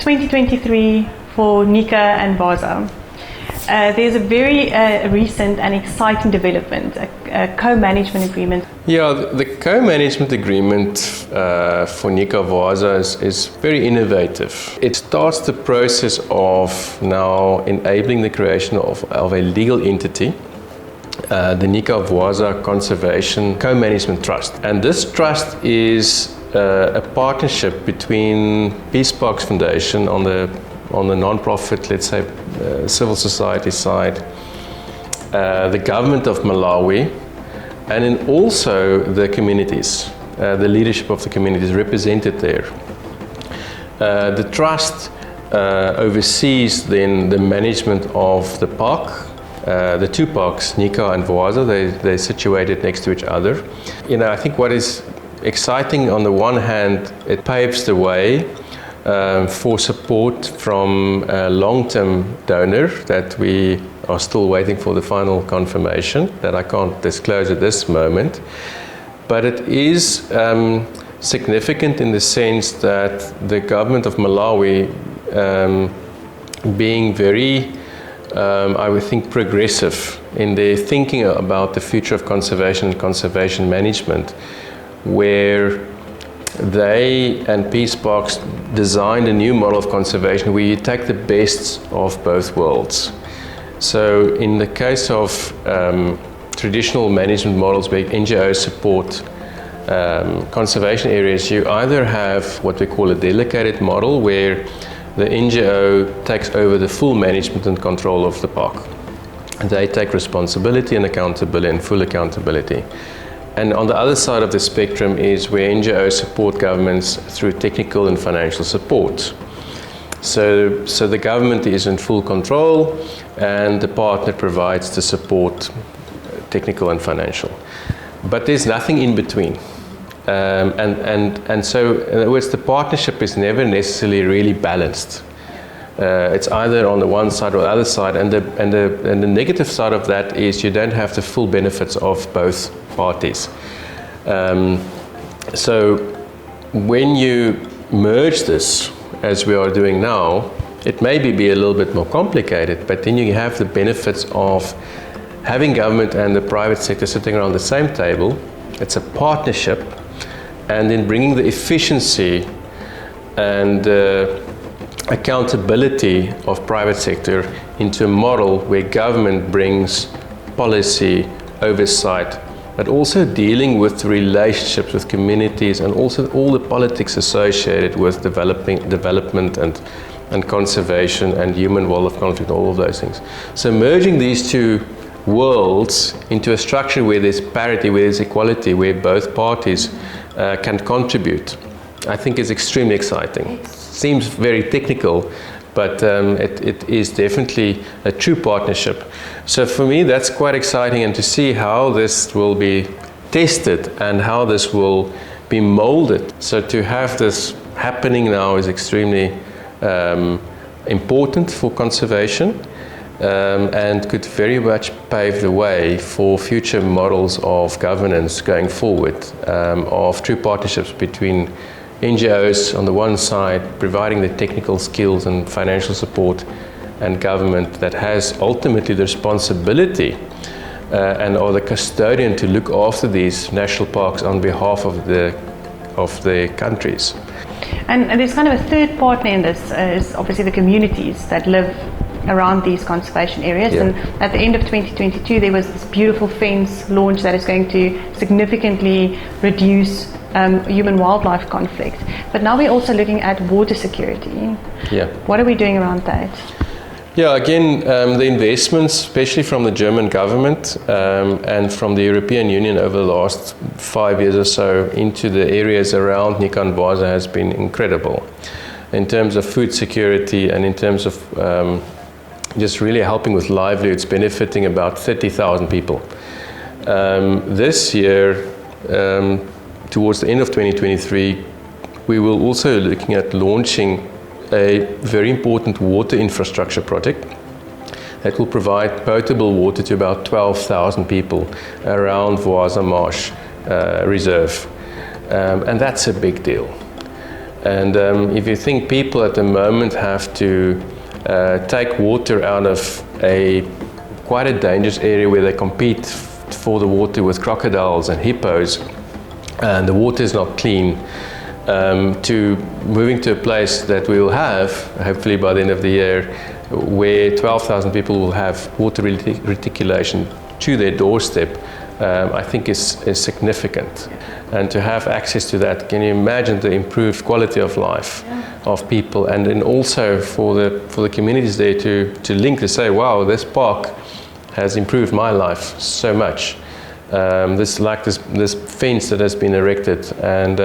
2023 for Nyika and Vwaza. There's a very recent and exciting development, a co-management agreement. Yeah, the co-management agreement for Nyika Vwaza is very innovative. It starts the process of now enabling the creation of a legal entity, the Nyika Vwaza Conservation Co-Management Trust. And this trust is a partnership between Parks Foundation on the non-profit, let's say, civil society side, the Government of Malawi, and then also the communities, the leadership of the communities represented there. The trust oversees then the management of the park, the two parks, Nyika and Vwaza. They're situated next to each other. You know, I think what is exciting on the one hand, it paves the way for support from a long-term donor that we are still waiting for the final confirmation that I can't disclose at this moment. But it is significant in the sense that the Government of Malawi, being very, I would think, progressive in their thinking about the future of conservation and conservation management, where they and Parks designed a new model of conservation where you take the best of both worlds. So in the case of traditional management models where NGOs support conservation areas, you either have what we call a delegated model where the NGO takes over the full management and control of the park. They take responsibility and accountability and full accountability. And on the other side of the spectrum is where NGOs support governments through technical and financial support. So the government is in full control and the partner provides the support, technical and financial. But there's nothing in between. And so in other words, the partnership is never necessarily really balanced. It's either on the one side or the other side, and the negative side of that is you don't have the full benefits of both parties. So when you merge this, as we are doing now, it may be a little bit more complicated, but then you have the benefits of having government and the private sector sitting around the same table. It's a partnership, and then bringing the efficiency and accountability of private sector into a model where government brings policy oversight, but also dealing with relationships with communities and also all the politics associated with development and conservation and human wildlife conflict, all of those things. So merging these two worlds into a structure where there's parity, where there's equality, where both parties can contribute, I think is extremely exciting. Seems very technical, but it is definitely a true partnership. So for me, that's quite exciting, and to see how this will be tested and how this will be molded. So to have this happening now is extremely important for conservation, and could very much pave the way for future models of governance going forward, of true partnerships between NGOs on the one side, providing the technical skills and financial support, and government that has ultimately the responsibility and are the custodian to look after these national parks on behalf of the countries. And there's kind of a third partner in this, is obviously the communities that live around these conservation areas. Yeah. And at the end of 2022, there was this beautiful fence launch that is going to significantly reduce human wildlife conflict. But now we're also looking at water security. Yeah. What are we doing around that? Yeah, again, the investments, especially from the German government and from the European Union over the last 5 years or so into the areas around Nyika and Vwaza has been incredible in terms of food security and in terms of just really helping with livelihoods, benefiting about 30,000 people. This year, towards the end of 2023, we will also looking at launching a very important water infrastructure project that will provide potable water to about 12,000 people around Vwaza Marsh Reserve. And that's a big deal. And if you think people at the moment have to take water out of quite a dangerous area where they compete for the water with crocodiles and hippos, and the water is not clean, to moving to a place that we will have, hopefully by the end of the year, where 12,000 people will have water reticulation to their doorstep, I think is significant. And to have access to that, can you imagine the improved quality of life of people, and then also for the communities there to link, to say, wow, this park has improved my life so much. This fence that has been erected and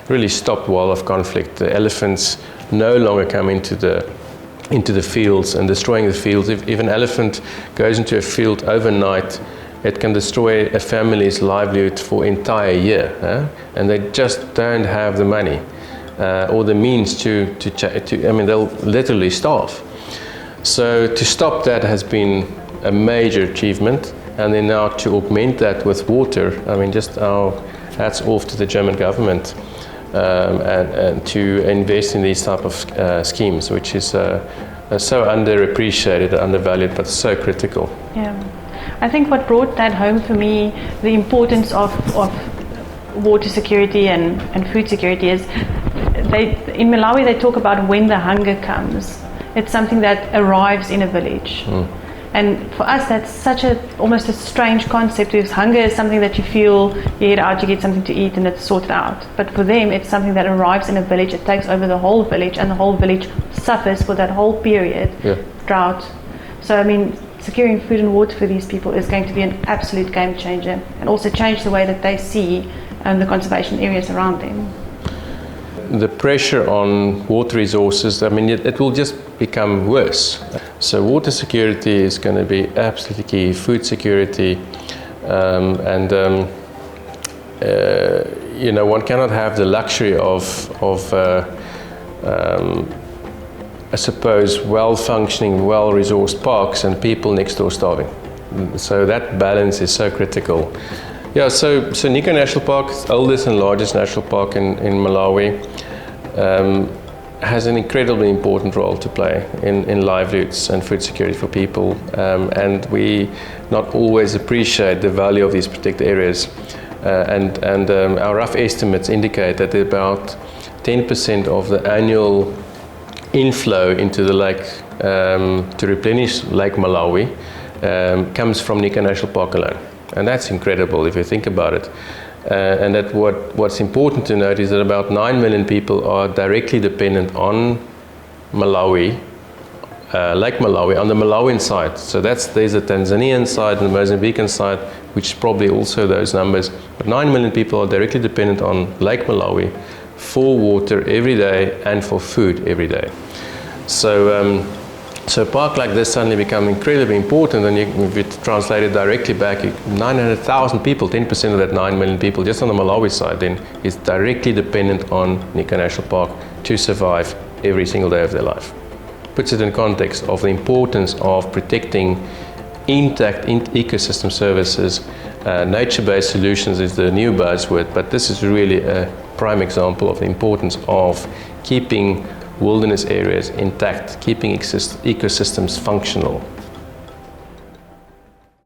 really stopped wildlife conflict. The elephants no longer come into the fields and destroying the fields. If an elephant goes into a field overnight, it can destroy a family's livelihood for an entire year, and they just don't have the money or the means to I mean, they'll literally starve. So to stop that has been a major achievement, and then now to augment that with water, I mean, just our hats off to the German government and to invest in these type of schemes, which is so underappreciated, undervalued, but so critical. Yeah. I think what brought that home for me, the importance of water security and food security, is in Malawi they talk about when the hunger comes. It's something that arrives in a village. And for us that's almost a strange concept, because hunger is something that you feel, you get out, you get something to eat and it's sorted out. But for them it's something that arrives in a village, it takes over the whole village, and the whole village suffers for that whole period, drought. So I mean, securing food and water for these people is going to be an absolute game changer, and also change the way that they see the conservation areas around them. The pressure on water resources, I mean, it will just become worse. So water security is going to be absolutely key, food security, you know, one cannot have the luxury of I suppose, well-functioning, well-resourced parks and people next door starving. So that balance is so critical. Yeah, so Nyika National Park, oldest and largest national park in Malawi, has an incredibly important role to play in livelihoods and food security for people. And we not always appreciate the value of these protected areas. And our rough estimates indicate that about 10% of the annual inflow into the lake to replenish Lake Malawi comes from Nyika National Park alone, and that's incredible if you think about it. And that what's important to note is that about 9 million people are directly dependent on Malawi, Lake Malawi, on the Malawian side. So there's a Tanzanian side and the Mozambican side, which is probably also those numbers. But 9 million people are directly dependent on Lake Malawi for water every day and for food every day. So a park like this suddenly becomes incredibly important, and if you translate it directly back, 900,000 people, 10% of that 9 million people just on the Malawi side then is directly dependent on Nyika National Park to survive every single day of their life. Puts it in context of the importance of protecting intact ecosystem services. Nature-based solutions is the new buzzword, but this is really a prime example of the importance of keeping wilderness areas intact, keeping ecosystems functional.